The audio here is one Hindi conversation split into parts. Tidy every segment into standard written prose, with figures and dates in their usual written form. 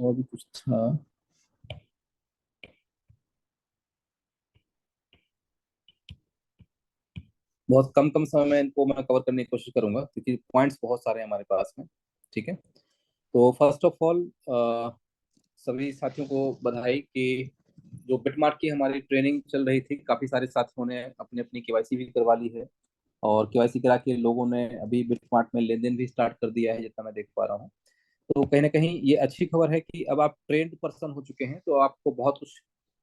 और भी कुछ था। बहुत कम कम समय में इनको मैं कवर करने की कोशिश करूंगा क्योंकि पॉइंट्स बहुत सारे हैं हमारे पास में। ठीक है। तो फर्स्ट ऑफ ऑल सभी साथियों को बधाई कि जो बिटमार्ट की हमारी ट्रेनिंग चल रही थी, काफी सारे साथियों ने अपनी अपनी केवाईसी भी करवा ली है। और केवाईसी करा के लोगों ने अभी बिटमार्ट में लेन देन भी स्टार्ट कर दिया है, जितना मैं देख पा रहा हूँ। तो कहीं ना कहीं ये अच्छी खबर है कि अब आप ट्रेंड पर्सन हो चुके हैं, तो आपको बहुत कुछ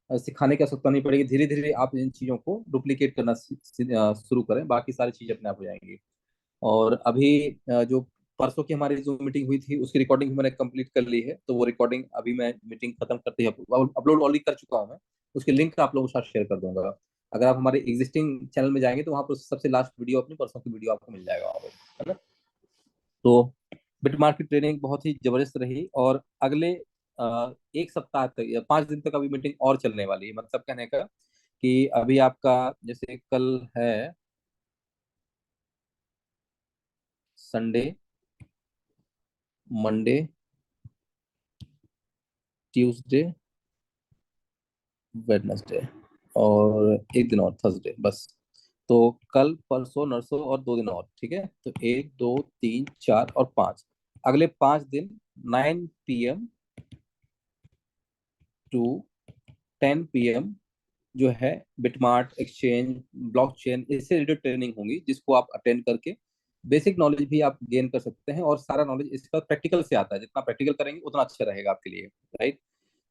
सिखाने की आवश्यकता नहीं पड़ेगी। धीरे धीरे आप इन चीजों को डुप्लीकेट करना शुरू करें, बाकी सारी चीजें अपने आप हो जाएंगी। और अभी जो परसों की हमारी जो मीटिंग हुई थी उसकी रिकॉर्डिंग मैंने कंप्लीट कर ली है, तो वो रिकॉर्डिंग अभी मैं मीटिंग खत्म करते ही अपलोड ऑलरेडी कर चुका हूँ मैं। उसकी लिंक आप लोगों के साथ शेयर कर दूंगा। अगर आप हमारे एग्जिस्टिंग चैनल में जाएंगे तो वहाँ पर सबसे लास्ट वीडियो, अपनी परसों की वीडियो आपको मिल जाएगा वहाँ पर, है ना। तो बिट मार्केट ट्रेनिंग बहुत ही जबरदस्त रही, और अगले एक सप्ताह तक या 5 दिन तक अभी मीटिंग और चलने वाली है। मतलब कहने का कि अभी आपका जैसे कल है संडे, मंडे, ट्यूसडे, वेडनेसडे, और एक दिन और थर्सडे, बस। तो कल, परसों, नरसों और 2 दिन और। ठीक है, तो 1, 2, 3, 4 और 5, अगले 5 दिन 9 PM टू 10 PM जो है बिटमार्ट एक्सचेंज, ब्लॉकचेन, इससे रिलेटेड ट्रेनिंग होंगी, जिसको आप अटेंड करके बेसिक नॉलेज भी आप गेन कर सकते हैं। और सारा नॉलेज इसका प्रैक्टिकल से आता है, जितना प्रैक्टिकल करेंगे उतना अच्छा रहेगा आपके लिए। राइट।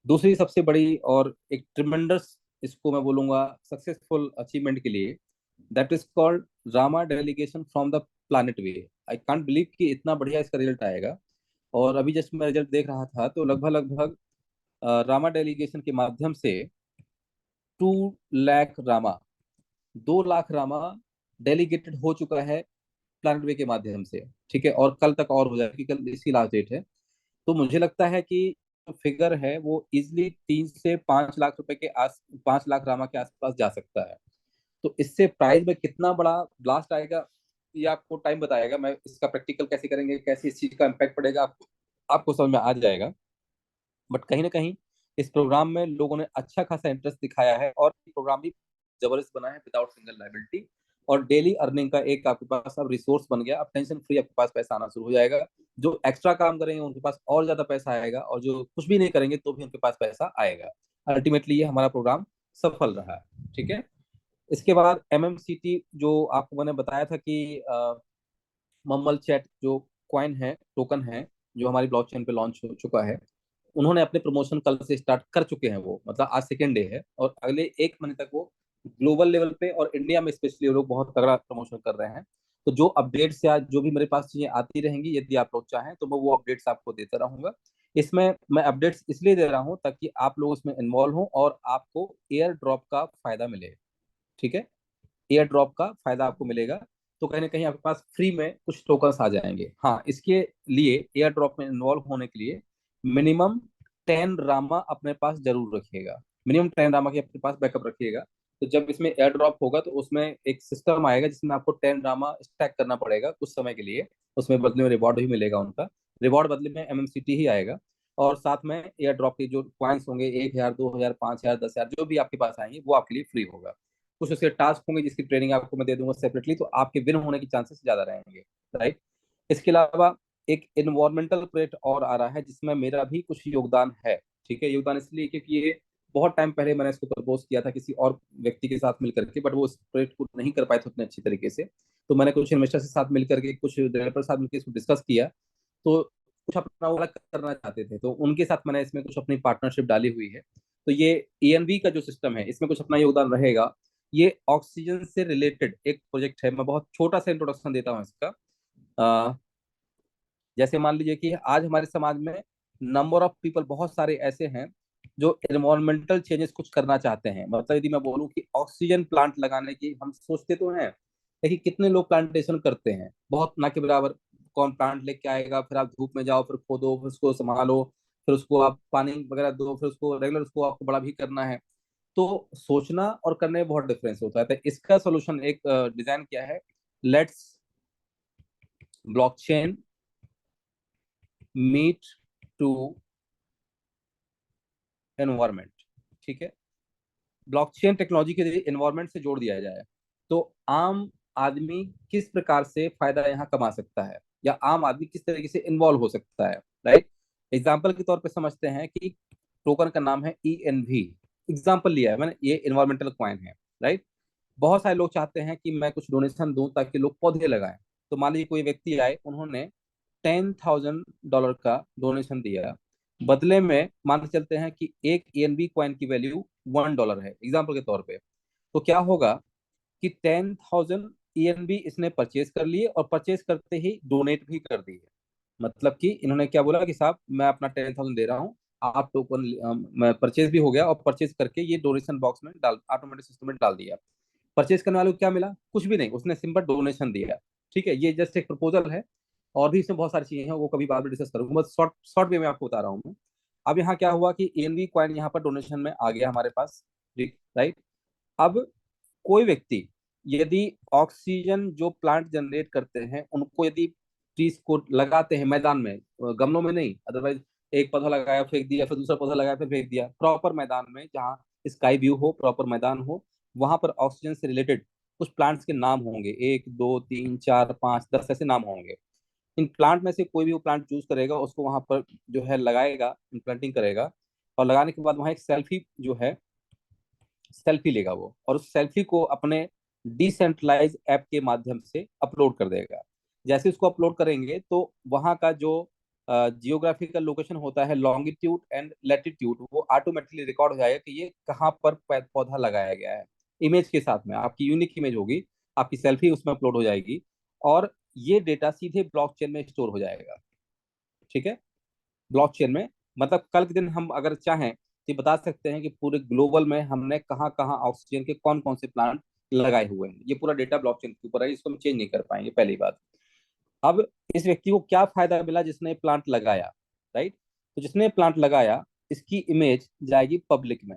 दूसरी सबसे बड़ी और एक ट्रिमेंडस, इसको मैं बोलूंगा सक्सेसफुल अचीवमेंट के लिए, that is called Rama delegation from the planet way. I can't believe कि इतना बढ़िया इसका रिजल्ट आएगा। और अभी जस्ट मैं रिजल्ट देख रहा था, तो लगभग लगभग रामा डेलीगेशन के माध्यम से 2 लाख रामा, 2 लाख रामा डेलीगेटेड हो चुका है प्लानिट वे के माध्यम से। ठीक है, और कल तक और हो जाएगा, क्योंकि कल इसकी लास्ट डेट है। तो मुझे लगता है कि जो फिगर है वो इजिली 3 से 5 लाख रुपए के आस, 5 लाख रामा के आसपास जा सकता है। तो इससे प्राइस में कितना बड़ा ब्लास्ट आएगा, ये आपको टाइम बताएगा। मैं इसका प्रैक्टिकल कैसे करेंगे, कैसे इस चीज का इम्पैक्ट पड़ेगा, आपको समझ में आ जाएगा। बट कहीं ना कहीं इस प्रोग्राम में लोगों ने अच्छा खासा इंटरेस्ट दिखाया है, और प्रोग्राम भी जबरदस्त बना है, विदाउट सिंगल लाइबिलिटी। और डेली अर्निंग का एक आपके पास अब रिसोर्स बन गया। अब टेंशन फ्री आपके पास पैसा आना शुरू हो जाएगा। जो एक्स्ट्रा काम करेंगे उनके पास और ज्यादा पैसा आएगा, और जो कुछ भी नहीं करेंगे तो भी उनके पास पैसा आएगा। अल्टीमेटली ये हमारा प्रोग्राम सफल रहा है। ठीक है। इसके बाद MMCT, जो आपको मैंने बताया था कि मम्मल चैट जो कॉइन है, टोकन है, जो हमारी ब्लॉकचेन पे लॉन्च हो चुका है, उन्होंने अपने प्रमोशन कल से स्टार्ट कर चुके हैं। वो मतलब आज सेकेंड डे है, और अगले 1 महीने तक वो ग्लोबल लेवल पे और इंडिया में स्पेशली वो लोग बहुत तगड़ा प्रमोशन कर रहे हैं। तो जो अपडेट्स या जो भी मेरे पास चीजें आती रहेंगी, यदि आप लोग चाहें तो मैं वो अपडेट्स आपको देता रहूंगा। इसमें मैं अपडेट्स इसलिए दे रहा हूँ ताकि आप लोग इसमें इन्वॉल्व हों और आपको एयर ड्रॉप का फायदा मिले। ठीक है, एयर ड्रॉप का फायदा आपको मिलेगा। तो कहीं ना कहीं आपके पास फ्री में कुछ टोकन्स आ जाएंगे। हाँ, इसके लिए एयर ड्रॉप में इन्वॉल्व होने के लिए मिनिमम 10 रामा अपने पास जरूर रखिएगा। मिनिमम 10 रामा की अपने पास बैकअप रखिएगा। तो जब इसमें एयर ड्रॉप होगा तो उसमें एक सिस्टम आएगा जिसमें आपको 10 रामा स्टैक करना पड़ेगा कुछ समय के लिए। उसमें बदले में रिवॉर्ड भी मिलेगा, उनका रिवॉर्ड बदले में MMCT ही आएगा। और साथ में एयर ड्रॉप के जो पॉइंट्स होंगे, 1,000, 2,000, 5,000, 10,000, जो भी आपके पास आएंगे वो आपके लिए फ्री होगा। कुछ उसके टास्क होंगे जिसकी ट्रेनिंग आपको मैं दे दूंगा सेपरेटली, तो आपके विन होने के चांसेस ज्यादा रहेंगे। राइट। इसके अलावा एक इन्वायरमेंटल प्रोजेक्ट और आ रहा है जिसमें मेरा भी कुछ योगदान है। ठीक है, योगदान इसलिए क्योंकि ये बहुत टाइम पहले मैंने इसको प्रपोज किया था किसी और व्यक्ति के साथ मिलकर के, बट वो इस प्रोजेक्ट को नहीं कर पाए थे उतने अच्छी तरीके से। तो मैंने कुछ इन्वेस्टर के साथ मिलकर के, कुछ डेवलपर के साथ मिलकर इसको डिस्कस किया। तो कुछ अपना वो अलग करना चाहते थे, तो उनके साथ मैंने इसमें कुछ अपनी पार्टनरशिप डाली हुई है। तो ये ENV का जो सिस्टम है, इसमें कुछ अपना योगदान रहेगा। ये ऑक्सीजन से रिलेटेड एक प्रोजेक्ट है। मैं बहुत छोटा सा इंट्रोडक्शन देता हूँ इसका। अ, जैसे मान लीजिए कि आज हमारे समाज में नंबर ऑफ पीपल बहुत सारे ऐसे हैं जो एनवायरमेंटल चेंजेस कुछ करना चाहते हैं। मतलब यदि मैं बोलूँ कि ऑक्सीजन प्लांट लगाने की हम सोचते तो हैं, लेकिन कितने लोग प्लांटेशन करते हैं, बहुत ना के बराबर। कौन प्लांट लेके आएगा, फिर आप धूप में जाओ, फिर खोदो, फिर उसको संभालो, फिर उसको आप पानी वगैरह दो, फिर उसको रेगुलर उसको आपको बड़ा भी करना है। तो सोचना और करने में बहुत डिफरेंस होता है। तो इसका सोल्यूशन एक डिजाइन किया है। Let's blockchain meet to environment, ठीक है, ब्लॉकचेन टेक्नोलॉजी के जरिए एनवायरमेंट से जोड़ दिया जाए, तो आम आदमी किस प्रकार से फायदा यहाँ कमा सकता है, या आम आदमी किस तरीके से इन्वॉल्व हो सकता है, राइट। एग्जाम्पल के तौर पे समझते हैं कि टोकन का नाम है ENV, एग्जाम्पल लिया है मैंने, ये इन्वायरमेंटल कॉइन है, राइट। बहुत सारे लोग चाहते हैं कि मैं कुछ डोनेशन दूं ताकि लोग पौधे लगाएं। तो मान लीजिए कोई व्यक्ति आए, उन्होंने $10,000 का डोनेशन दिया, बदले में मान के चलते हैं कि एक ENB कॉइन की वैल्यू $1 है, एग्जाम्पल के तौर पे। तो क्या होगा कि 10,000 ENB इसने परचेज कर लिए, और परचेज करते ही डोनेट भी कर दिए। मतलब कि इन्होंने क्या बोला कि साहब मैं अपना 10,000 दे रहा हूँ, आप टोकन, मैं परचेज भी हो गया, और परचेज करके ये डोनेशन बॉक्स में डाल, ऑटोमेटिक सिस्टम में डाल दिया। परचेज करने वाले को क्या मिला? कुछ भी नहीं, उसने सिंपल डोनेशन दिया। ठीक है, ये जस्ट एक प्रपोजल है, और भी इसमें बहुत सारी चीजें हैं, वो कभी बाद में डिस्कस करूंगा, बस शॉर्ट शॉर्ट वे में आपको बता रहा हूँ मैं। अब यहाँ क्या हुआ कि ENV कॉइन यहाँ पर डोनेशन में आ गया हमारे पास, राइट। अब कोई व्यक्ति यदि ऑक्सीजन जो प्लांट जनरेट करते हैं उनको यदि ट्रीज को लगाते हैं मैदान में, गमलों में नहीं, अदरवाइज एक पौधा लगाया फेंक दिया, फिर दूसरा पौधा लगाया फिर फेंक दिया, प्रॉपर मैदान में जहाँ स्काई व्यू हो, प्रॉपर मैदान हो, वहां पर ऑक्सीजन से रिलेटेड कुछ प्लांट्स के नाम होंगे, 1 2 3 4 5 10 ऐसे नाम होंगे। इन प्लांट में से कोई भी वो प्लांट चूज करेगा, उसको वहां पर जो है लगाएगा, इम्प्लांटिंग करेगा, और लगाने के बाद वहां एक सेल्फी जो है, सेल्फी लेगा वो, और उस सेल्फी को अपने डिसेंट्रलाइज ऐप के माध्यम से अपलोड कर देगा। जैसे उसको अपलोड करेंगे तो वहाँ का जो जियोग्राफिकल लोकेशन होता है, लॉन्गिट्यूड एंड लैटिट्यूड, वो ऑटोमेटिकली रिकॉर्ड हो जाएगा कि ये कहाँ पर पौधा लगाया गया है। इमेज के साथ में आपकी यूनिक इमेज होगी, आपकी सेल्फी उसमें अपलोड हो जाएगी, और ये डेटा सीधे ब्लॉकचेन में स्टोर हो जाएगा। ठीक है, ब्लॉकचेन में, मतलब कल के दिन हम अगर चाहें तो बता सकते हैं कि पूरे ग्लोबल में हमने कहाँ कहाँ ऑक्सीजन के कौन कौन से प्लांट लगाए हुए हैं। ये पूरा डेटा ब्लॉकचेन के ऊपर है, इसको हम चेंज नहीं कर पाएंगे, पहली बात। अब इस व्यक्ति को क्या फायदा मिला जिसने प्लांट लगाया, राइट। तो जिसने प्लांट लगाया, इसकी इमेज जाएगी पब्लिक में,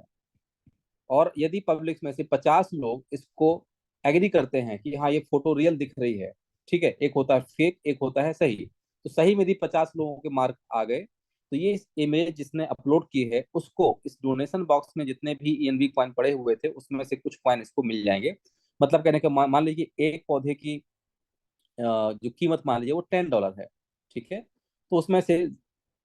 और यदि पब्लिक में से 50 लोग इसको एग्री करते हैं कि हाँ ये फोटो रियल दिख रही है, ठीक है, एक होता है फेक, एक होता है सही, तो सही में यदि 50 लोगों के मार्क आ गए, तो ये इमेज जिसने अपलोड की है उसको इस डोनेशन बॉक्स में जितने भी ENV कॉइन पड़े हुए थे उसमें से कुछ कॉइन इसको मिल जाएंगे। मतलब कहने का मान लीजिए एक पौधे की जो कीमत मान लीजिए वो $10 है, ठीक है। तो उसमें से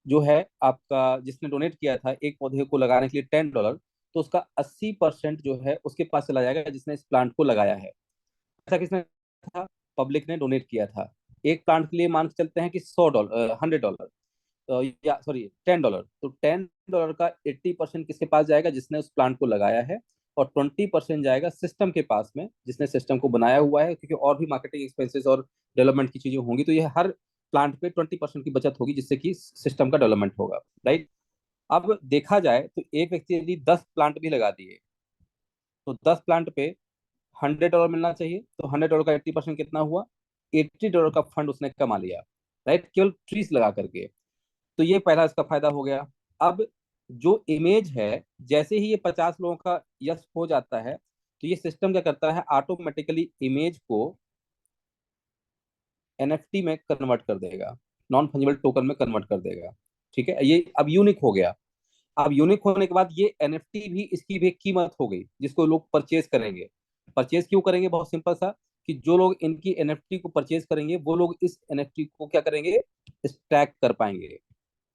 जो है आपका, जिसने डोनेट किया था एक पौधे को लगाने के लिए $10, तो उसका 80% जो है उसके पास चला जाएगा जिसने इस प्लांट को लगाया है। ऐसा किसने था? पब्लिक ने डोनेट किया था। एक प्लांट के लिए मान के चलते हैं कि $100 या सॉरी $10, तो $10 का 80% किसके पास जाएगा? जिसने उस प्लांट को लगाया है, और 20% जाएगा सिस्टम के पास में, जिसने सिस्टम को बनाया हुआ है, क्योंकि और भी मार्केटिंग एक्सपेंसेस और डेवलपमेंट की चीजें होंगी, तो ये हर प्लांट पे 20% की बचत होगी, जिससे कि सिस्टम का डेवलपमेंट होगा, राइट। अब देखा जाए तो एक व्यक्ति यदि 10 प्लांट भी लगा दिए, तो 10 प्लांट पे $100 मिलना चाहिए, तो $100 का 80% कितना हुआ? $80 का फंड उसने कमा लिया, राइट, केवल ट्रीज लगा करके। तो ये पहला इसका फायदा हो गया। अब जो इमेज है, जैसे ही ये 50 लोगों का यस हो जाता है, तो ये सिस्टम क्या करता है, ऑटोमेटिकली इमेज को NFT में कन्वर्ट कर देगा, नॉन फंजिबल टोकन में कन्वर्ट कर देगा। ठीक है, ये अब यूनिक हो गया। अब यूनिक होने के बाद ये NFT भी, इसकी भी एक कीमत हो गई जिसको लोग परचेज करेंगे। परचेज क्यों करेंगे? बहुत सिंपल सा, कि जो लोग इनकी NFT को परचेज करेंगे वो लोग इस NFT को क्या करेंगे, स्टैक कर पाएंगे।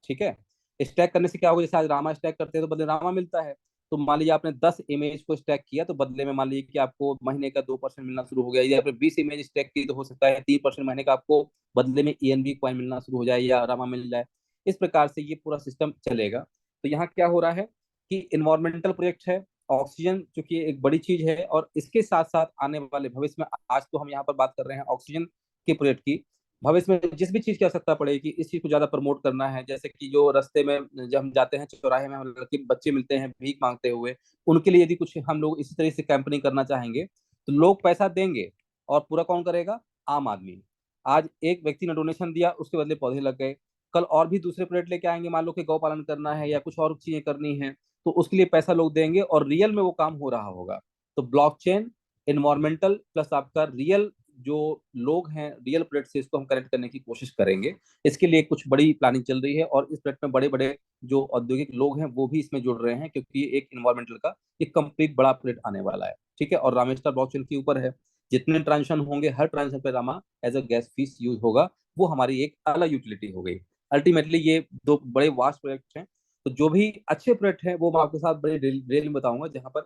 ठीक है, स्टैक करने से क्या होगा, जैसे आज रामा स्टैक करते हैं तो बदले रामा मिलता है। तो मान लीजिए आपने 10 इमेज को स्टैक किया, तो बदले में मान लीजिए कि आपको महीने का 2% मिलना शुरू हो गया, या आपने 20 इमेज स्टैक की तो हो सकता है 3% महीने का आपको बदले में ENV कॉइन मिलना शुरू हो जाए, या रामा मिल जाए। इस प्रकार से ये पूरा सिस्टम चलेगा। तो यहाँ क्या हो रहा है कि इन्वायरमेंटल प्रोजेक्ट है, ऑक्सीजन चूंकि एक बड़ी चीज है, और इसके साथ साथ आने वाले भविष्य में, आज तो हम यहाँ पर बात कर रहे हैं ऑक्सीजन के प्रोजेक्ट की, भविष्य में जिस भी चीज की आवश्यकता पड़ेगी, इस चीज को ज्यादा प्रमोट करना है। जैसे कि जो रास्ते में जब हम जाते हैं, चौराहे में हम लड़के बच्चे मिलते हैं भीख मांगते हुए, उनके लिए यदि कुछ हम लोग इसी तरह से कैंपेनिंग करना चाहेंगे, तो लोग पैसा देंगे, और पूरा कौन करेगा? आम आदमी। आज एक व्यक्ति ने डोनेशन दिया, उसके बदले पौधे लग गए, कल और भी दूसरे प्रोजेक्ट लेके आएंगे, मान लो कि गौ पालन करना है या कुछ और चीजें करनी है, तो उसके लिए पैसा लोग देंगे, और रियल में वो काम हो रहा होगा। तो ब्लॉकचेन, इन्वायरमेंटल प्लस आपका रियल जो लोग हैं रियल प्रोजेक्ट से इसको हम कनेक्ट करने की कोशिश करेंगे। इसके लिए कुछ बड़ी प्लानिंग चल रही है और इस प्रोजेक्ट में बड़े बड़े जो औद्योगिक लोग हैं वो भी इसमें जुड़ रहे हैं, क्योंकि ये एक इन्वायरमेंटल का एक कंप्लीट बड़ा प्रोजेक्ट आने वाला है। ठीक है, और रामेस्टर ब्लॉकचेन के ऊपर है। जितने ट्रांजेक्शन होंगे हर ट्रांजेक्शन पे Rama as a gas fee use होगा, वो हमारी एक अलग यूटिलिटी हो गई। अल्टीमेटली ये दो बड़े वास्ट प्रोजेक्ट हैं। तो जो भी अच्छे प्रोजेक्ट हैं वो मैं आपके साथ बड़े डिटेल में बताऊंगा, जहां पर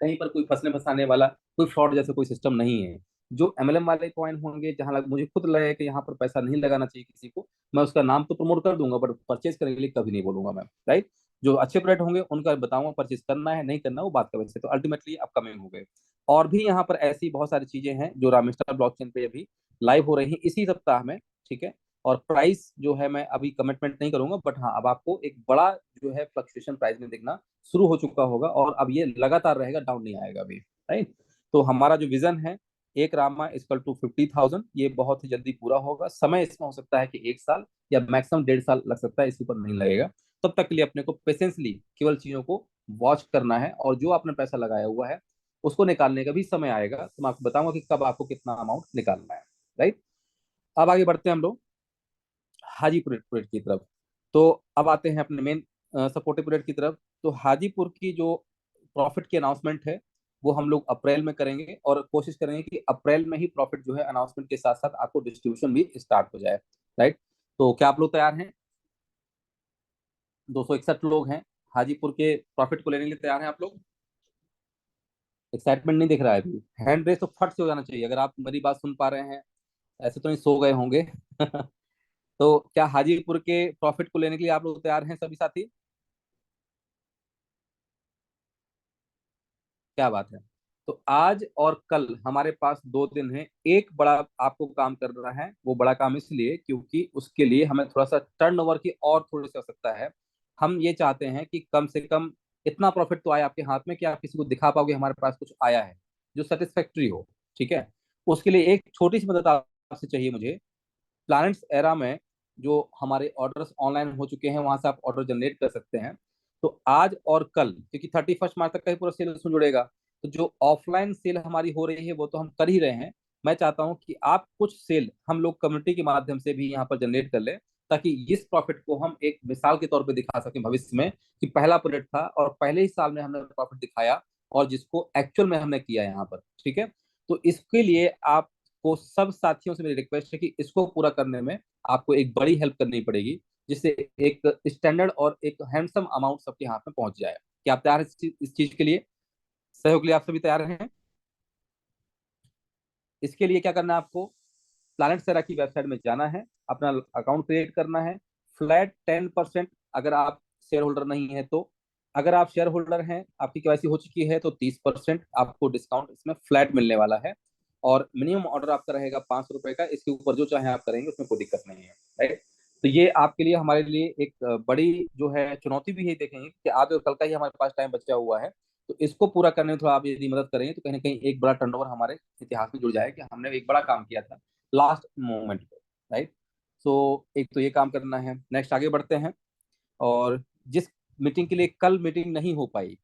कहीं पर कोई फंसने फंसाने वाला कोई फ्रॉड जैसा कोई सिस्टम नहीं है। जो एमएलएम वाले कॉइन होंगे, जहां मुझे खुद लगे कि यहाँ पर पैसा नहीं लगाना चाहिए किसी को, मैं उसका नाम तो प्रमोट कर दूंगा, बट परचेज करने के लिए कभी नहीं बोलूंगा मैं, राइट। जो अच्छे प्रोडक्ट होंगे उनका बताऊंगा, परचेज करना है नहीं करना वो बात का वैसे। तो अल्टीमेटली अपकमिंग हो गए। और भी यहाँ पर ऐसी बहुत सारी चीजें हैं जो रामेस्टर ब्लॉकचेन पे अभी लाइव हो रही हैं इसी सप्ताह में। ठीक है, और प्राइस जो है मैं अभी कमिटमेंट नहीं करूंगा, बट हाँ अब आपको एक बड़ा जो है फ्लक्चुएशन प्राइस में दिखना शुरू हो चुका होगा, और अब ये लगातार रहेगा, डाउन नहीं आएगा अभी, राइट। तो हमारा जो विजन है, एक रामा इक्वल टू 50,000, ये बहुत ही जल्दी पूरा होगा। समय इसमें हो सकता है कि 1 साल या मैक्सिमम 1.5 साल लग सकता है, इसके ऊपर नहीं लगेगा। तब तक के लिए अपने को पेशेंसली केवल चीजों को वॉच करना है, और जो आपने पैसा लगाया हुआ है उसको निकालने का भी समय आएगा, तो मैं आपको बताऊंगा कि कब आपको कितना अमाउंट निकालना है, राइट। अब आगे बढ़ते हैं हम लोग हाजीपुर प्रोजेक्ट की तरफ। तो अब आते हैं अपने मेन सपोर्टिव प्रोजेक्ट की तरफ। तो हाजीपुर की जो प्रॉफिट की अनाउंसमेंट है वो हम लोग अप्रैल में करेंगे, और कोशिश करेंगे कि अप्रैल में ही प्रॉफिट जो है अनाउंसमेंट के साथ साथ आपको डिस्ट्रीब्यूशन भी स्टार्ट हो जाए, राइट। तो क्या आप लोग तैयार हैं? 261 लोग हैं हाजीपुर के प्रॉफिट को लेने के लिए, तैयार हैं आप लोग? एक्साइटमेंट नहीं दिख रहा है अभी? हैंड रेस तो फट से हो जाना चाहिए अगर आप मेरी बात सुन पा रहे हैं। ऐसे तो नहीं सो गए होंगे। तो क्या हाजीपुर के प्रॉफिट को लेने के लिए आप लोग तैयार हैं सभी साथी? क्या बात है। तो आज और कल हमारे पास 2 दिन है। एक बड़ा आपको काम कर रहा है, वो बड़ा काम इसलिए क्योंकि उसके लिए हमें थोड़ा सा टर्नओवर की और थोड़ी सी आवश्यकता है। हम ये चाहते हैं कि कम से कम इतना प्रॉफिट तो आए आपके हाथ में कि आप किसी को दिखा पाओगे हमारे पास कुछ आया है, जो सेटिस्फैक्ट्री हो। ठीक है, उसके लिए एक छोटी सी मदद आपसे चाहिए मुझे। प्लैनेट्स एरा में जो हमारे ऑर्डर्स ऑनलाइन हो चुके हैं वहां से आप ऑर्डर जनरेट कर सकते हैं। तो आज और कल, क्योंकि 31 मार्च तक का ही पूरा सेल उसमें जुड़ेगा, तो जो ऑफलाइन सेल हमारी हो रही है वो तो हम कर ही रहे हैं। मैं चाहता हूं कि आप कुछ सेल हम लोग कम्युनिटी के माध्यम से भी यहाँ पर जनरेट कर लें, ताकि इस प्रॉफिट को हम एक मिसाल के तौर पे दिखा सकें भविष्य में कि पहला प्रोजेक्ट था और पहले ही साल में हमने प्रॉफिट दिखाया, और जिसको एक्चुअल में हमने किया यहाँ पर। ठीक है, तो इसके लिए आप को सब साथियों से मेरी रिक्वेस्ट है कि इसको पूरा करने में आपको एक बड़ी हेल्प करनी पड़ेगी, जिससे एक स्टैंडर्ड और एक हैंडसम अमाउंट सबके हाथ में पहुंच जाए। क्या आप तैयार हैं इस चीज के लिए? सहयोग के लिए आप सभी तैयार हैं? इसके लिए क्या करना है आपको? प्लानट सेरा की वेबसाइट में जाना है, अपना अकाउंट क्रिएट करना है। फ्लैट 10%, अगर आप शेयर होल्डर नहीं है तो। अगर आप शेयर होल्डर हैं, आपकी केवाईसी हो चुकी है, तो 30% आपको डिस्काउंट इसमें फ्लैट मिलने वाला है। और मिनिमम ऑर्डर आपका रहेगा 500 रुपए का। इसके ऊपर जो चाहे आप करेंगे, उसमें कोई दिक्कत नहीं है, राइट। तो ये आपके लिए हमारे लिए एक बड़ी जो है चुनौती भी है, देखेंगे कि आज और कल का ही हमारे पास टाइम बचा हुआ है। तो इसको पूरा करने में थोड़ा आप यदि मदद करेंगे तो कहीं ना कहीं एक बड़ा टर्नओवर हमारे इतिहास में जुड़ जाए कि हमने एक बड़ा काम किया था लास्ट मोमेंट पे, राइट। सो एक तो ये काम करना है। नेक्स्ट आगे बढ़ते हैं। और जिस मीटिंग के लिए कल मीटिंग नहीं हो पाई,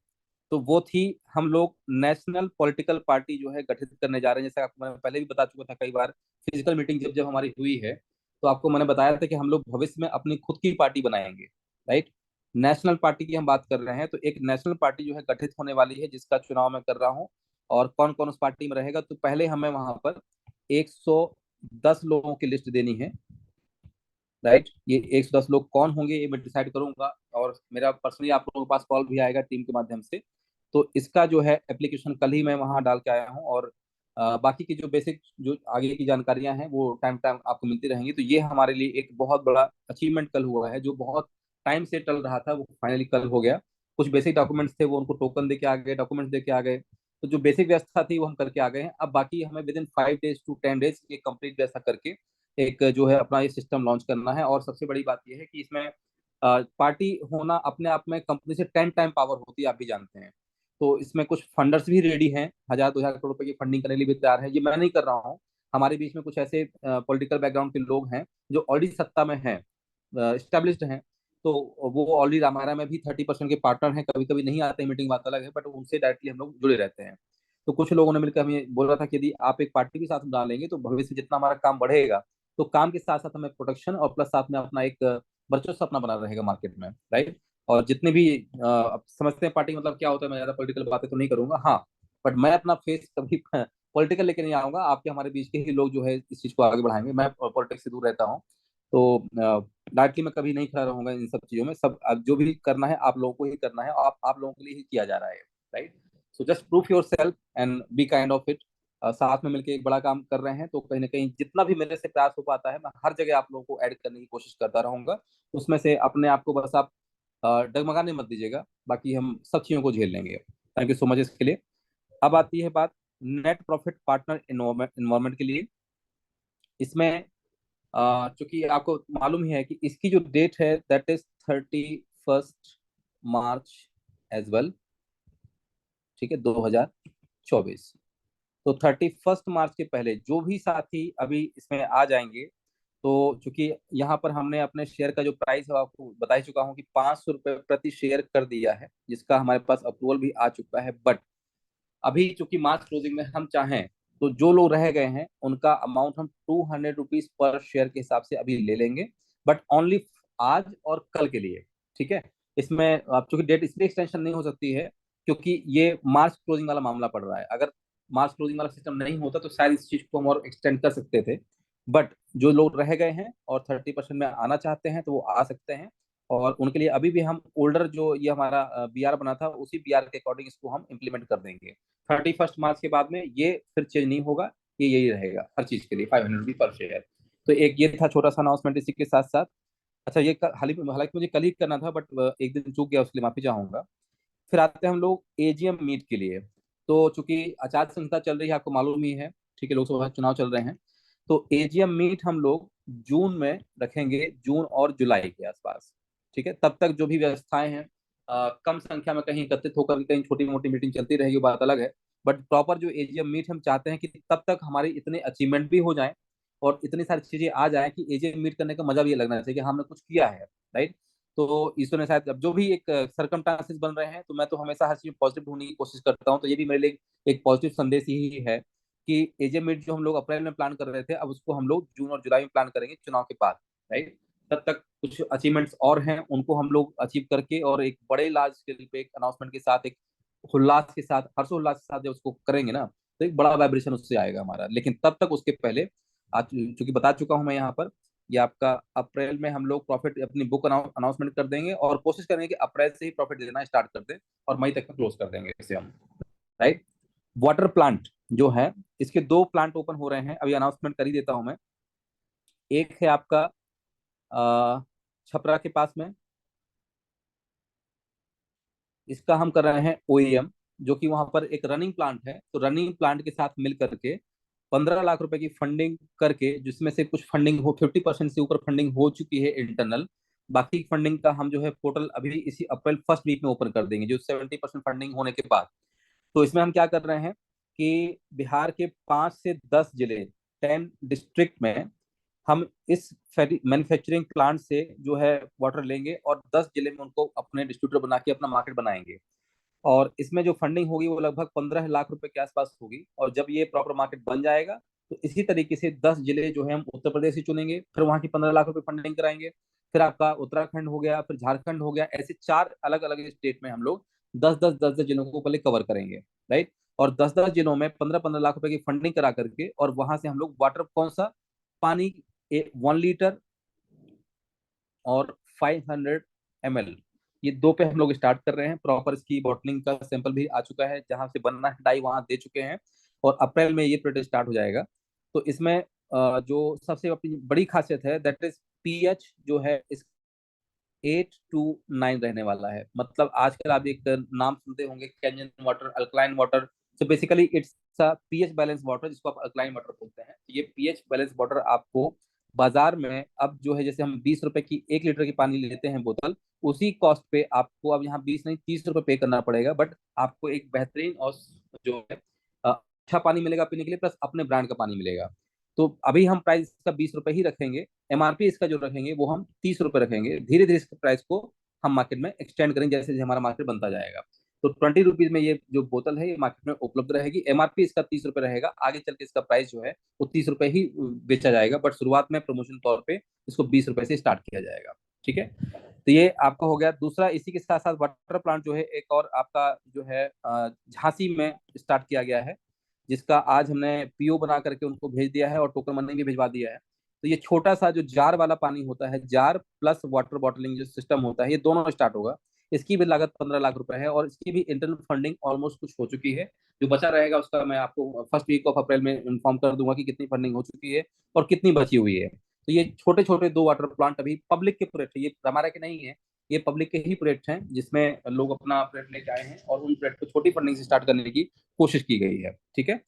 तो वो थी, हम लोग नेशनल पॉलिटिकल पार्टी जो है गठित करने जा रहे हैं। जैसे आपको मैं पहले भी बता चुका था कई बार, फिजिकल मीटिंग जब जब हमारी हुई है, तो आपको मैंने बताया था कि हम लोग भविष्य में अपनी खुद की पार्टी बनाएंगे, राइट। नेशनल पार्टी की हम बात कर रहे हैं, तो एक नेशनल पार्टी जो है गठित होने वाली है, जिसका चुनाव मैं कर रहा हूँ। और कौन कौन उस पार्टी में रहेगा, तो पहले हमें वहां पर 110 लोगों की लिस्ट देनी है, राइट। ये 110 लोग कौन होंगे ये मैं डिसाइड करूंगा, और मेरा पर्सनली आप लोगों के पास कॉल भी आएगा टीम के माध्यम से। तो इसका जो है एप्लीकेशन कल ही मैं वहां डाल के आया हूँ, और बाकी की जो बेसिक जो आगे की जानकारियां हैं वो टाइम टाइम आपको मिलती रहेंगी। तो ये हमारे लिए एक बहुत बड़ा अचीवमेंट कल हुआ है, जो बहुत टाइम से टल रहा था, वो फाइनली कल हो गया। कुछ बेसिक डॉक्यूमेंट्स थे, वो उनको टोकन दे के आ गए, डॉक्यूमेंट्स दे के आ गए। तो जो बेसिक व्यवस्था थी वो हम करके आ गए हैं। अब बाकी हमें with in 5 days to 10 days ये कंप्लीट व्यवस्था करके एक जो है अपना ये सिस्टम लॉन्च करना है। और सबसे बड़ी बात ये है कि इसमें पार्टी होना अपने आप में कंपनी से 10 टाइम पावर होती है, आप भी जानते हैं। तो इसमें कुछ फंडर्स भी रेडी हैं, 1,000 2,000 करोड़ रुपए की फंडिंग करने के लिए भी तैयार है। ये मैं नहीं कर रहा हूँ, हमारे बीच में कुछ ऐसे पॉलिटिकल बैकग्राउंड के लोग हैं जो ऑलरेडी सत्ता में हैं, स्टेब्लिश्ड हैं। तो वो ऑलरेडी हमारा में भी 30% के पार्टनर हैं। कभी कभी नहीं आते मीटिंग, बात अलग है, बट उनसे डायरेक्टली हम लोग जुड़े रहते हैं। तो कुछ लोगों ने मिलकर हमें बोला था कि यदि आप एक पार्टी के साथ में डालेंगे तो भविष्य में जितना हमारा काम बढ़ेगा, तो काम के साथ साथ हमें प्रोडक्शन और प्लस साथ में अपना एक वर्चस्व अपना बना रहेगा मार्केट में, राइट। और जितने भी अब समझते हैं पार्टी मतलब क्या होता है, मैं ज्यादा पॉलिटिकल बातें तो नहीं करूंगा, हाँ, बट मैं अपना फेस कभी पॉलिटिकल लेके नहीं आऊंगा। आपके हमारे बीच के ही लोग जो है इस चीज को आगे बढ़ाएंगे। मैं पॉलिटिक्स से दूर रहता हूँ, तो डायरेक्टली मैं कभी नहीं खड़ा रहूंगा इन सब चीजों में। सब अब जो भी करना है आप लोगों को ही करना है, और आप लोगों के लिए ही किया जा रहा है, right. So just proof your self and be kind of it. साथ में मिलकर एक बड़ा काम कर रहे हैं, तो कहीं ना कहीं जितना भी मेरे से प्रयास हो पाता है मैं हर जगह आप लोगों को ऐड करने की कोशिश करता रहूंगा। उसमें से अपने आप को बस आप डगमगाने मत दीजिएगा, बाकी हम सब चीजों को झेल लेंगे। थैंक यू सो मच इसके लिए। अब आती है बात नेट प्रॉफिट पार्टनर इन्वॉल्वमेंट के लिए। इसमें चूंकि आपको मालूम ही है कि इसकी जो डेट है that is 31 March as well, ठीक है, 2024। तो 31 मार्च के पहले जो भी साथी अभी इसमें आ जाएंगे, तो चूंकि यहाँ पर हमने अपने शेयर का जो प्राइस है आपको बता ही चुका हूँ कि 500 रुपये प्रति शेयर कर दिया है, जिसका हमारे पास अप्रूवल भी आ चुका है। बट अभी चूंकि मार्च क्लोजिंग में हम चाहें तो जो लोग रह गए हैं उनका अमाउंट हम 200 रुपीज पर शेयर के हिसाब से अभी ले लेंगे, बट ओनली आज और कल के लिए, ठीक है। इसमें अब चूंकि डेट इसलिए एक्सटेंशन नहीं हो सकती है क्योंकि ये मार्च क्लोजिंग वाला मामला पड़ रहा है। अगर मार्च क्लोजिंग वाला सिस्टम नहीं होता तो शायद इस चीज को हम और एक्सटेंड कर सकते थे। बट जो लोग रह गए हैं और 30% में आना चाहते हैं तो वो आ सकते हैं, और उनके लिए अभी भी हम ओल्डर जो ये हमारा बीआर बना था उसी बीआर के अकॉर्डिंग इसको हम इम्प्लीमेंट कर देंगे। 31 मार्च के बाद में ये फिर चेंज नहीं होगा, ये यही रहेगा हर चीज के लिए, 500 रुपीज पर शेयर। तो एक ये था छोटा सा अनाउंसमेंट इसी के साथ साथ। अच्छा, ये हालांकि मुझे कल ही करना था, बट एक दिन चूक गया, उसके लिए माफी चाहूंगा। फिर आते हैं हम लोग एजीएम मीट के लिए। तो चूंकि आचार संहिता चल रही है, आपको मालूम ही है, ठीक है, लोकसभा चुनाव चल रहे हैं, तो एजीएम मीट हम लोग जून में रखेंगे, जून और जुलाई के आसपास, ठीक है। तब तक जो भी व्यवस्थाएं हैं कम संख्या में कहीं एकत्रित होकर कहीं छोटी मोटी मीटिंग चलती रहेगी, बात अलग है। बट प्रॉपर जो एजीएम मीट हम चाहते हैं कि तब तक हमारे इतने अचीवमेंट भी हो जाएं और इतनी सारी चीजें आ जाए कि एजीएम मीट करने का मजा भी ये लगना चाहिए कि हमने कुछ किया है, राइट। तो ईश्वर ने शायद अब जो भी एक सरकमस्टांसेस बन रहे हैं, तो मैं तो हमेशा हर चीज पॉजिटिव ढूंढने की कोशिश करता हूँ, तो ये भी मेरे लिए एक पॉजिटिव संदेश ही है कि एजे मीट जो हम लोग अप्रैल में प्लान कर रहे थे, अब उसको हम लोग जून और जुलाई में प्लान करेंगे चुनाव के बाद, राइट। तब तक कुछ अचीवमेंट्स और हैं, उनको हम लोग अचीव करके और एक बड़े लार्ज स्केल पे एक अनाउंसमेंट के साथ, एक उल्लास के साथ, हर्षोल्लास के साथ जब उसको करेंगे ना, तो एक बड़ा वाइब्रेशन उससे आएगा हमारा। लेकिन तब तक उसके पहले आज चूंकि बता चुका हूं मैं यहाँ पर, ये आपका अप्रैल में हम लोग प्रॉफिट अपनी बुक अनाउंसमेंट कर देंगे और कोशिश करेंगे कि अप्रैल से ही प्रॉफिट देना स्टार्ट कर दें और मई तक में क्लोज कर देंगे इसे हम, राइट। वाटर प्लांट जो है, इसके दो प्लांट ओपन हो रहे हैं, अभी अनाउंसमेंट कर ही देता हूं मैं। एक है आपका छपरा के पास में, इसका हम कर रहे हैं ओईएम, जो कि वहां पर एक रनिंग प्लांट है। तो रनिंग प्लांट के साथ मिल करके 15 लाख रुपए की फंडिंग करके, जिसमें से कुछ फंडिंग हो 50% से ऊपर फंडिंग हो चुकी है इंटरनल, बाकी फंडिंग का हम जो है पोर्टल अभी इसी अप्रैल फर्स्ट वीक में ओपन कर देंगे, जो 70% फंडिंग होने के बाद। तो इसमें हम क्या कर रहे हैं कि बिहार के 5 से 10 जिले, 10 डिस्ट्रिक्ट में हम इस मैन्युफैक्चरिंग प्लांट से जो है वाटर लेंगे और 10 जिले में उनको अपने डिस्ट्रीब्यूटर बना के अपना मार्केट बनाएंगे। और इसमें जो फंडिंग होगी वो लगभग 15 लाख रुपए के आसपास होगी, और जब ये प्रॉपर मार्केट बन जाएगा तो इसी तरीके से 10 जिले जो है हम उत्तर प्रदेश ही चुनेंगे, फिर वहां की 15 लाख रुपए फंडिंग कराएंगे। फिर आपका उत्तराखंड हो गया, फिर झारखंड हो गया, ऐसे 4 अलग अलग स्टेट में हम लोग 10-10 10-10 जिलों को पहले कवर करेंगे, राइट। और 10-10 जिलों में 15-15 लाख रुपए की फंडिंग करा करके, और वहां से हम लोग वाटर कौन सा पानी, 1 लीटर और 500 ml, ये दो पे हम लोग स्टार्ट कर रहे हैं। प्रॉपर इसकी बॉटलिंग का सैंपल भी आ चुका है, जहां से बनना है डाई वहां दे चुके हैं, और अप्रैल में ये प्रोजेक्ट स्टार्ट हो जाएगा। तो इसमें जो सबसे अपनी बड़ी खासियत है दैट इज पीएच जो है इस 8 to 9 रहने वाला है। मतलब आजकल आप एक नाम सुनते होंगे, Kangen water, alkaline water. So basically it's pH balance water, जिसको आप अल्कलाइन वाटर बोलते हैं। ये पीएच बैलेंस वाटर आपको बाजार में अब जो है, जैसे हम 20 रुपए की 1 लीटर की पानी लेते हैं बोतल, उसी कॉस्ट पे आपको अब यहाँ 20 नहीं 30 रुपए पे करना पड़ेगा। बट आपको एक बेहतरीन और जो है अच्छा पानी मिलेगा पीने के लिए, प्लस अपने ब्रांड का पानी मिलेगा। तो अभी हम प्राइस इसका 20 रुपए ही रखेंगे, एमआरपी इसका जो रखेंगे वो हम 30 रुपए रखेंगे। धीरे धीरे इसके प्राइस को हम मार्केट में एक्सटेंड करेंगे जैसे जैसे हमारा मार्केट बनता जाएगा। तो 20 रुपीज में ये जो बोतल है ये मार्केट में उपलब्ध रहेगी। एमआरपी इसका 30 रुपये रहेगा, आगे चल के इसका प्राइस जो है वो 30 रुपये ही बेचा जाएगा, बट शुरुआत में प्रमोशन तौर पे इसको 20 रुपये से स्टार्ट किया जाएगा। ठीक है, तो ये आपका हो गया। दूसरा, इसी के साथ साथ वाटर प्लांट जो है एक और आपका जो है झांसी में स्टार्ट किया गया है, जिसका आज हमने पीओ बना करके उनको भेज दिया है और टोकन मनी भी भिजवा दिया है। तो ये छोटा सा जो जार वाला पानी होता है, जार प्लस वाटर बॉटलिंग जो सिस्टम होता है, ये दोनों स्टार्ट होगा। इसकी भी लागत 15 लाख रुपए है और इसकी भी इंटरनल फंडिंग ऑलमोस्ट कुछ हो चुकी है। जो बचा रहेगा उसका मैं आपको फर्स्ट वीक ऑफ अप्रैल में इन्फॉर्म कर दूंगा कि कितनी फंडिंग हो चुकी है और कितनी बची हुई है। तो ये छोटे छोटे दो वाटर प्लांट अभी पब्लिक के प्रोजेक्ट है, ये हमारा के नहीं है, ये पब्लिक के ही प्रोजेक्ट हैं, जिसमें लोग अपना प्रोजेक्ट लेके आए हैं और उन प्रोजेक्ट को छोटी फंडिंग से स्टार्ट करने की कोशिश की गई है। ठीक है,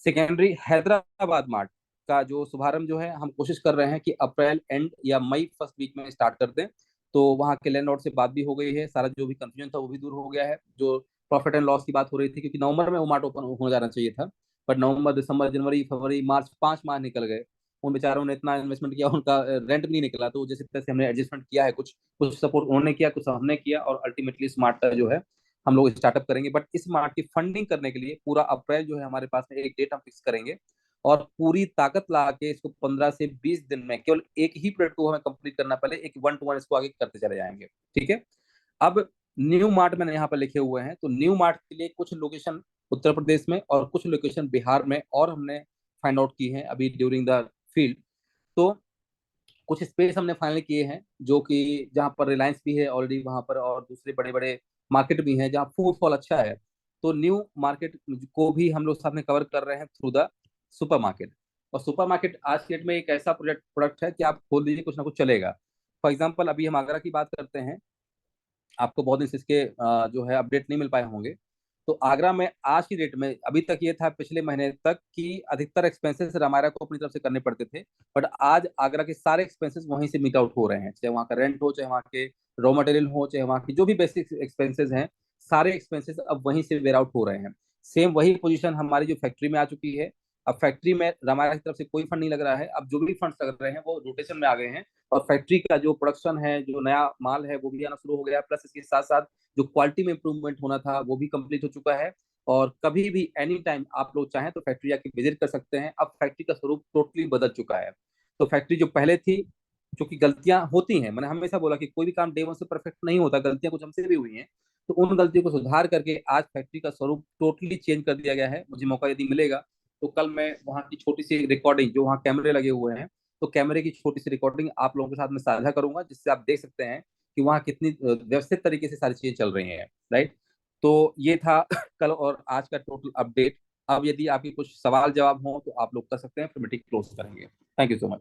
सेकेंडरी हैदराबाद मार्ट का जो शुभारंभ जो है हम कोशिश कर रहे हैं कि अप्रैल एंड या मई फर्स्ट वीक में स्टार्ट कर दें। तो वहाँ के लैंडलॉर्ड से बात भी हो गई है, सारा जो भी कंफ्यूजन था वो भी दूर हो गया है। जो प्रॉफिट एंड लॉस की बात हो रही थी, क्योंकि नवंबर में वो मार्ट ओपन हो जाना चाहिए था, बट नवंबर दिसंबर जनवरी फरवरी मार्च 5 माह निकल गए। उन बेचारों ने इतना इन्वेस्टमेंट किया, उनका रेंट भी नहीं निकला, तो जैसे तैसे हमने एडजस्टमेंट किया है, कुछ कुछ सपोर्ट उन्होंने किया, कुछ हमने किया, और अल्टीमेटली स्मार्ट का जो है हम लोग स्टार्टअप करेंगे। बट इस मार्ट की फंडिंग करने के लिए पूरा अप्रैल जो है हमारे पास में एक डेट हम फिक्स करेंगे और पूरी ताकत ला के इसको 15 से 20 दिन में केवल एक ही प्रोजेक्ट को हमें कंप्लीट करना, पहले एक 1 to 1 इसको आगे करते चले जाएंगे। ठीक है, अब न्यू मार्ट मैंने यहाँ पर लिखे हुए हैं, तो न्यू मार्ट के लिए कुछ लोकेशन उत्तर प्रदेश में और कुछ लोकेशन बिहार में और हमने फाइंड आउट की है अभी ड्यूरिंग द फील्ड। तो कुछ स्पेस हमने फाइनल किए हैं जो कि जहाँ पर रिलायंस भी है ऑलरेडी वहां पर, और दूसरे बड़े बड़े मार्केट भी हैं जहाँ फूटफॉल अच्छा है। तो न्यू मार्केट को भी हम लोग साथ में कवर कर रहे हैं थ्रू द सुपर मार्केट। और सुपर मार्केट आज के डेट में एक ऐसा प्रोडक्ट प्रोडक्ट है कि आप खोल दीजिए कुछ ना कुछ चलेगा। फॉर एग्जाम्पल अभी हम आगरा की बात करते हैं, आपको बहुत दिन से इसके जो है अपडेट नहीं मिल पाए होंगे। तो आगरा में आज की डेट में, अभी तक ये था पिछले महीने तक कि अधिकतर एक्सपेंसेस रामायरा को अपनी तरफ से करने पड़ते थे, बट आज आगरा के सारे एक्सपेंसेस वहीं से मीट आउट हो रहे हैं, चाहे वहाँ का रेंट हो, चाहे वहाँ के रॉ मटेरियल हो, चाहे वहाँ की जो भी बेसिक एक्सपेंसेस हैं, सारे एक्सपेंसेस अब वहीं से वेयर आउट हो रहे हैं। सेम वही पोजीशन हमारी जो फैक्ट्री में आ चुकी है। अब फैक्ट्री में रामायरा की तरफ से कोई फंड नहीं लग रहा है, अब जो भी फंड्स लग रहे हैं वो रोटेशन में आ गए हैं, और फैक्ट्री का जो प्रोडक्शन है, जो नया माल है, वो भी आना शुरू हो गया। प्लस इसके साथ साथ जो क्वालिटी में इंप्रूवमेंट होना था वो भी कंप्लीट हो चुका है। और कभी भी एनी टाइम आप लोग चाहें तो फैक्ट्री आके विजिट कर सकते हैं। अब फैक्ट्री का स्वरूप टोटली बदल चुका है। तो फैक्ट्री जो पहले थी, क्योंकि गलतियां होती हैं, मैंने हमेशा बोला कि कोई भी काम डे वन से परफेक्ट नहीं होता, गलतियां कुछ हमसे भी हुई हैं, तो उन गलतियों को सुधार करके आज फैक्ट्री का स्वरूप टोटली चेंज कर दिया गया है। मुझे मौका यदि मिलेगा तो कल मैं वहाँ की छोटी सी रिकॉर्डिंग, जो वहाँ कैमरे लगे हुए हैं, तो कैमरे की छोटी सी रिकॉर्डिंग आप लोगों के साथ में साझा करूंगा, जिससे आप देख सकते हैं कि वहाँ कितनी व्यवस्थित तरीके से सारी चीजें चल रही हैं। राइट, तो ये था कल और आज का टोटल अपडेट। अब यदि आपके कुछ सवाल जवाब हो तो आप लोग कर सकते हैं, फिर मीटिंग क्लोज करेंगे। Thank you so much.